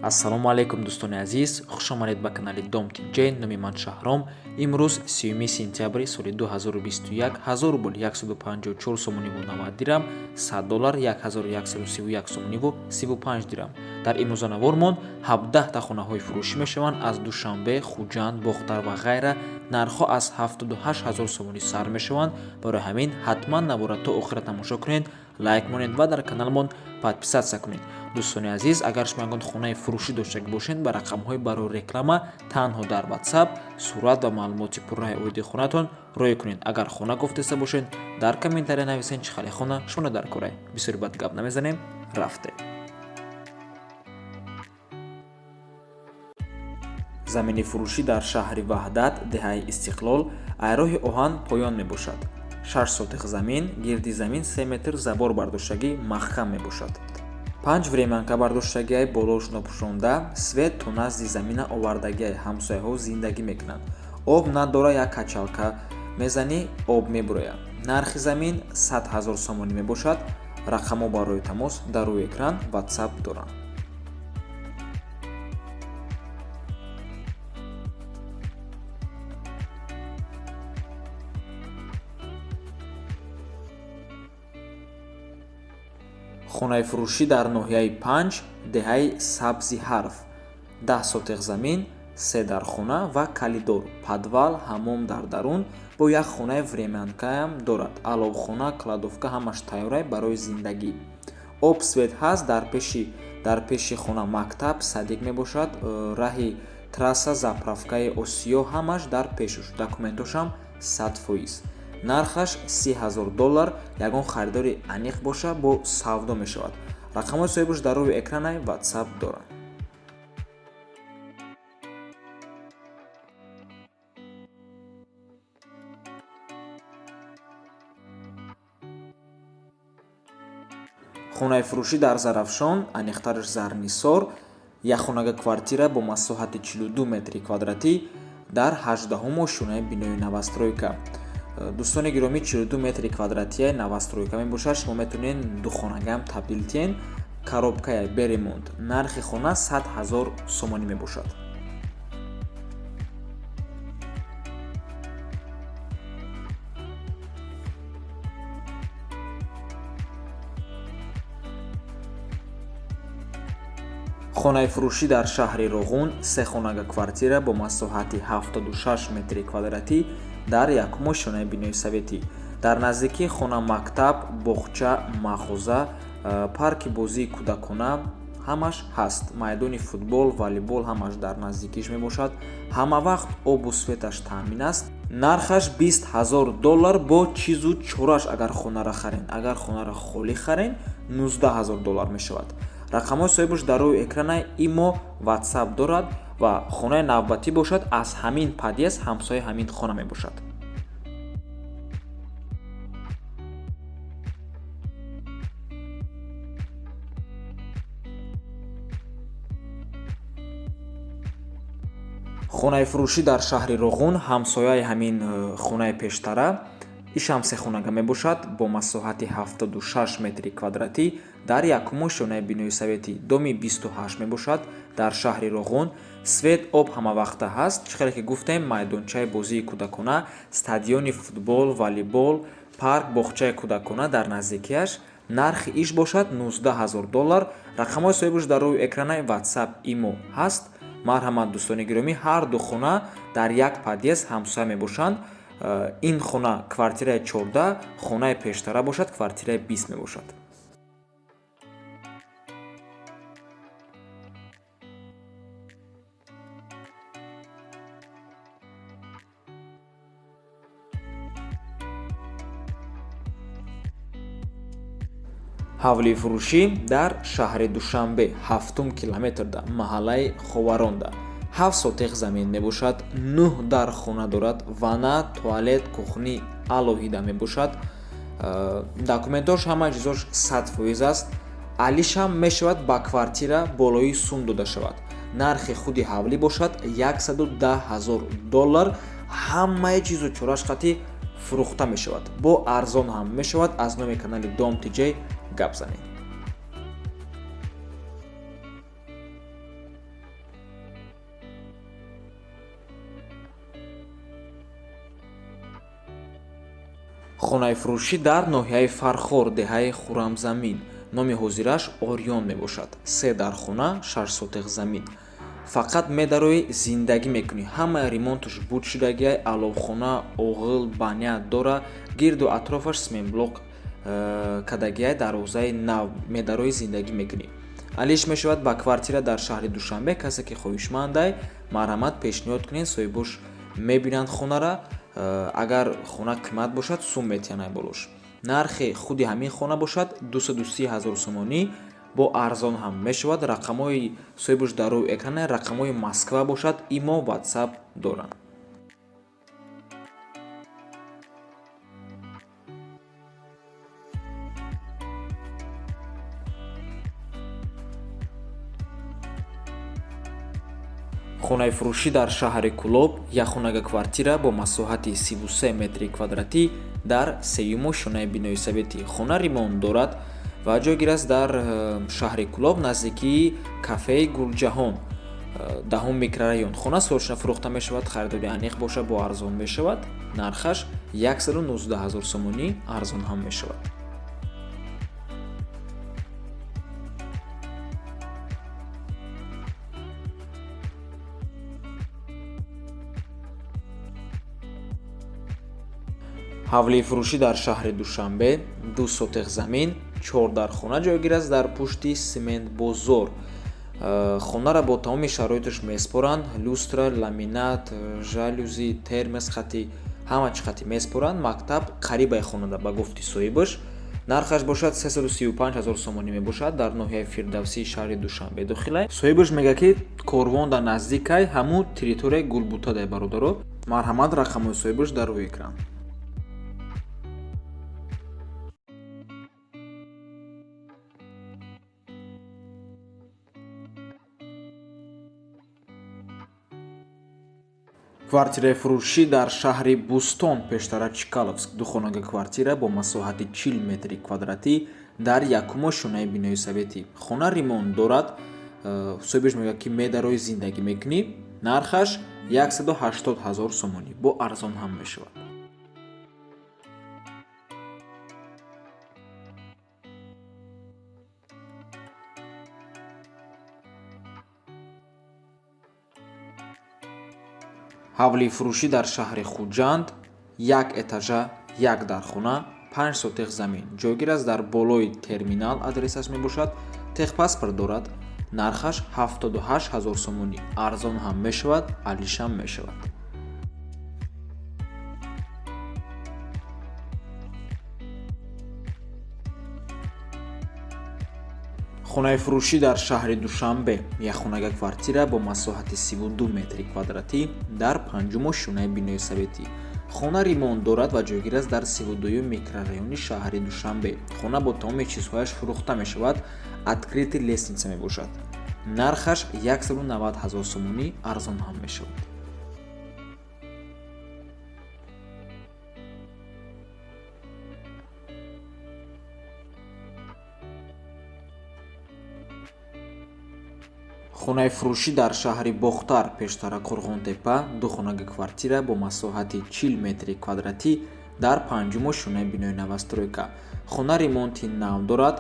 ассалому алайкум дӯстони азиз, хушомадед ба канали Dom TJ. Номи ман Шаҳром. Имрӯз 3 сентябри соли 2021 1000 рубл 154 сомониву 90 дирам, $100 1131 сомониву 35 дирам. дар имрӯзанавормон 17 хонаҳои фурӯшӣ мешаванд. аз Душанбе, Хуҷанд, Бохтар ва ғайра нархҳо аз 78 000 сомонӣ сар мешаванд. барои ҳамин ҳатман навбора то охира тамошо кунед, лайк монед ва дар каналмон подписатсия кунед. дӯстони азиз, агар шумо ягон хонаи фурӯшӣ дошта бошед, ба рақамҳои барои реклама танҳо дар WhatsApp сурат ва маълумоти пурраи оиди хонатон роя кунед. агар хона гуфтеста бошед, дар комментария нависед чӣ хали хона шумо дар корае. бисёри бад гап намезанем, рафтем. замини фурӯшӣ дар шаҳри Ваҳдат, деҳаи Истиқлол, айроҳи оҳан поён мебошад. 6 сотиқ замин, гирди замин 3 метр забор бардоштагӣ маҳкам мебошад. 5 времянка бардоштагиай болош нопӯшонда, свет то назди замина овардагиай ҳамсояҳо зиндагӣ мекунанд. об надора як качалка мезанӣ, об мебурояд. нархи замин 100 000 сомонӣ мебошад. рақамҳо барои тамос дар рӯи экран WhatsApp доранд. хонаи фурӯшӣ дар ноҳияи 5, деҳаи Сабзи Ҳарф, 10 сотиқ замин, 3 дар хона ва калидор, падвал, ҳаммом дар дарун бо як хонаи времянкаам дорад. аловхона, кладовка ҳамаш тайёрай барои зиндагӣ. об свет ҳаст. дар пеши хона мактаб, садик мебошад. раҳи трасса, заправкаи Осиё ҳамаш дар пешуш. документошам 100%. нархаш $30,000. ягон харидори аниқ боша бо савдо мешавад. рақамҳои соҳибаш дар рӯи экранай WhatsApp доранд. хонаи фурӯшӣ дар Зарафшон, аниқтараш Зарнисор, як хонага квартира бо масоҳати 42 метри квадратӣ дар 18-ум ошӯнаи бинои новостройка. дӯстони гиромӣ, 42 метри квадратияи новостройка мебошад. шумо метавонед духонагаам табдил тиен, коробкаяй беремонт. нархи хона 100 000 сомонӣ мебошад. хонаи фурӯшӣ дар шаҳри Роғун, 3 хонага квартира бо масоҳати 76 метри квадратӣ дар якум ошӯнаи бинои советӣ. дар наздикии хона мактаб, боғча, мағоза, парки бозии кӯдакона ҳамаш ҳаст. майдони футбол, волейбол ҳамаш дар наздикиш мебошад. ҳама вақт обу светаш таъмин аст. нархаш $20,000 бо чизу чораш агар хонара харен. агар хонара холӣ харен, $19,000 мешавад. рақамҳои соҳибаш дар рӯи экранай имо WhatsApp дорад ва хонаи навбатӣ бошад. аз ҳамин подъезд ҳамсояи ҳамин хона мебошад. хонаи фурӯшӣ дар шаҳри Роғун, ҳамсояи ҳамин хонаи пештара, ишам 3 хонага мебошад бо масоҳати 76 метри квадратӣ дар якум ошӯнаи бинои советӣ. доми 28 мебошад. дар шаҳри Роғун, свет, об ҳамавақта ҳаст. чӣ хеле ки гуфтем, майдончаи бозии кӯдакона, стадиони футбол, волейбол, парк, боғчаи кӯдакона дар наздикияш. нархи иш бошад $19,000. рақамҳои соҳибаш дар рӯи экранай WhatsApp имо ҳаст. марҳамат дӯстони гиромӣ, ҳар ду хона дар як подъезд ҳамсоя мебошанд. ин хона квартираи 14, хонаи пештара бошад квартираи 20 мебошад. ҳавли фурӯшӣ дар шаҳри Душанбе, 7 километр да маҳаллаи Ховаронда, 7 сотиқ замин мебошад. 9 дар хона дорад. ванна, туалет, кухни алоҳида мебошад. документош ҳама чизош 100% аст. алишам мешавад ба квартира болои сум дода шавад. нархи худи ҳавлӣ бошад $110,000. ҳамаи чизу чораш қатӣ фурӯхта мешавад. бо арзон ҳам мешавад. аз номи канали Dom TJ гап занед. хонаи фурӯшӣ дар ноҳияи Фархор, деҳаи Хуррамзамин. номи ҳозираш Орион мебошад. 3 дар хона, 6 сотиқ замин. фақат медарои зиндагӣ мекунӣ. ҳамаи ремонташ буд шудагиай, аловхона, оғил, баня дора, гирду атрофаш семенблок кадагиай, дарвозаи нав медарои зиндагӣ мекунӣ. алиш мешавад ба квартира дар шаҳри Душанбе. касе ки хоҳишмандай, марҳамат пешниҳод кунед, соҳибош мебинанд хонара. агар хона қимат бошад, сум метиҳанад болош. нархи худи ҳамин хона бошад 230 000 сомонӣ. бо арзон ҳам мешавад. рақамҳои соҳибош дар рӯи экране рақамҳои Москва бошад. имо WhatsApp доранд. хонаи фурӯшӣ дар шаҳри Кӯлоб, якхонага квартира бо масоҳати 33 метри квадратӣ дар сеюмо шонаи бинои советӣ. хона ремонт дорад ва ҷойгир аст дар шаҳри Кӯлоб, наздикии кафеи Гулҷаҳон, 10 микрорайон. хона срочно фурӯхта мешавад. харидори аниқ боша бо арзон мешавад. нархаш 119 000 сомонӣ, арзон ҳам мешавад. ҳавлии фурӯшӣ дар шаҳри Душанбе, 2 сотиқ замин, 4 дар хона ҷойгир аст дар пушти Семент бозор. хонара бо тамоми шароиташ меспоранд. люстра, ламинат, жалюзи, термос хати, ҳама чӣ хати меспоранд. мактаб қарибай хонада ба гуфти соҳибаш. нархаш бошад 335 000 сомонӣ мебошад. дар ноҳияи Фирдавсии шаҳри Душанбе дохилай. соҳибаш мега ки корвон дар наздикай ҳаму территорияи Гулбутадай бародаро. марҳамат, рақамҳои соҳибаш дар рӯи экран. квартираи фурӯшӣ дар шаҳри Бустон, пештара Чкаловск, духонага квартира бо масоҳати 40 метри квадратӣ дар якумо шонаи бинои советӣ. хона ремонт дорад. соҳибаш мегӯяд ки медарои зиндагӣ мекунӣ. нархаш 180 000 сомонӣ, бо арзон ҳам мешавад. ҳавлии фурӯшӣ дар шаҳри Хуҷанд, 1 этажа, 1 дар хона, 5 сотиқ замин. ҷойгир аст дар болои терминал, адресаш мебошад. техпаспорт дорад. нархаш 78 000 сомонӣ, арзон ҳам мешавад, алишам мешавад. хонаи фурӯшӣ дар шаҳри Душанбе, якхонага квартира бо масоҳати 32 метри квадратӣ дар 5 шонаи бинои советӣ. хона ремонт дорад ва ҷойгир аст дар 32 микрорайони шаҳри Душанбе. хона бо тамоми чизҳояш фурӯхта мешавад. открытый лестница мебошад. нархаш 190 000 сомонӣ, арзон ҳам мешавад. хонаи фурӯшӣ дар шаҳри Бохтар, пештара Қурғонтепа, духонага квартира бо масоҳати 40 метри квадратӣ дар 5 шонаи бинои новостройка. хона ремонти нав дорад.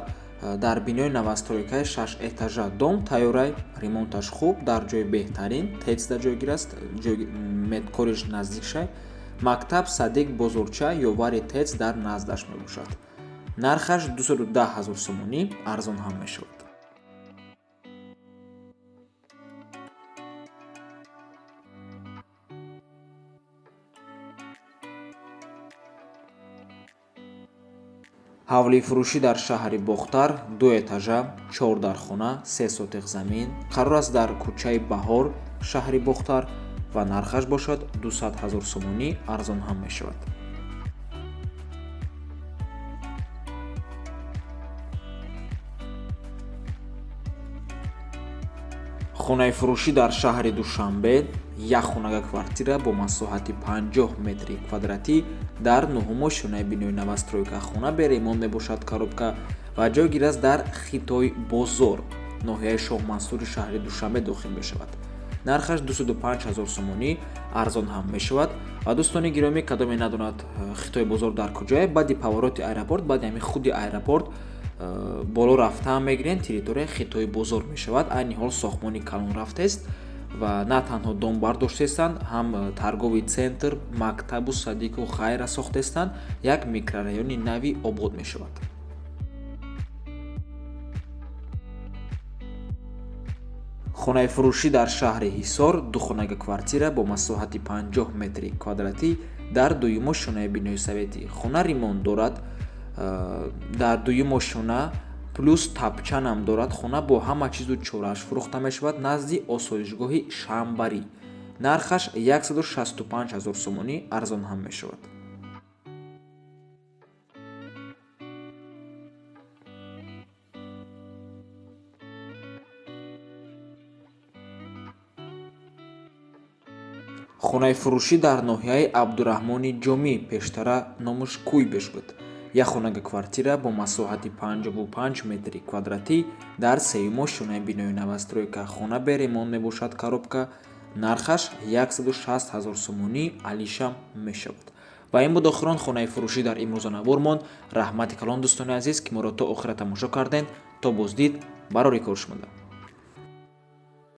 дар бинои новостройкаи 6 этажа дом тайёрай. ремонташ хуб, дар ҷои беҳтарин. тецда ҷойгир аст, медкориш наздикшай. мактаб, садик, бозорча ё вари тец дар наздаш мебошад. нархаш 210 000 сомонӣ, арзон ҳам мешавад. ҳавлии фурӯшӣ дар шаҳри Бохтар, 2 этажа, 4 дар хона, 3 сотиқ замин. қарор аст дар кӯчаи Баҳор, шаҳри Бохтар ва нархаш бошад 200 000 сомонӣ, арзон ҳам мешавад. хонаи фурӯшӣ дар шаҳри Душанбе, якхонага квартира бо масоҳати 50 метри квадратӣ дар 9 шонаи бинои новостройка. хона бе ремонт мебошад, коробка ва ҷойгир аст дар Хитой бозор, ноҳияи Шоҳ Мансури шаҳри Душанбе дохил мешавад. нархаш 205 000 сомонӣ арзон ҳам мешавад. ва дӯстони гиромӣ кадоме надонад хитои бозор дар куҷоe, баъди повороти аэропорт, баъди ҳамин худи аэропорт боло рафтаам мегирем, территория хитои бозор мешавад. айни ҳол сохтмони калон рафтест ва на танҳо дом бардоштестанд, ҳам таргови центр, мактабу садиқу ғайра сохтестанд. як микрорайони нави обод мешавад. хонаи фурӯшӣ дар шаҳри ҳисор духонага квартира бо масоҳати 50 метри квадратӣ дар дуюмо шонаи бинои советӣ. хона ремонт дорад, дар дуюмо шона плюс тапчанам дорад. хона бо ҳама чизу чораш фурӯхта мешавад назди осоишгоҳи шамбарӣ. нархаш 165 000 сомонӣ арзон ҳам мешавад. хонаи фурӯшӣ дар ноҳияи абдураҳмони ҷомӣ, пештара номаш кӯй мешуд. як хонага квартира бо масоҳати 55 метри квадратӣ дар сеюмо шонаи бинои новостройка. хона бе ремонт мебошад. коробка. нархаш 160 000 сомонӣ алишам мешавад. ва ин буд охирон хонаи фурӯшӣ дар имрӯза навормон. раҳмати калон дӯстони азиз ки моро то охира тамошо кардем. то боздид барори кор шумода.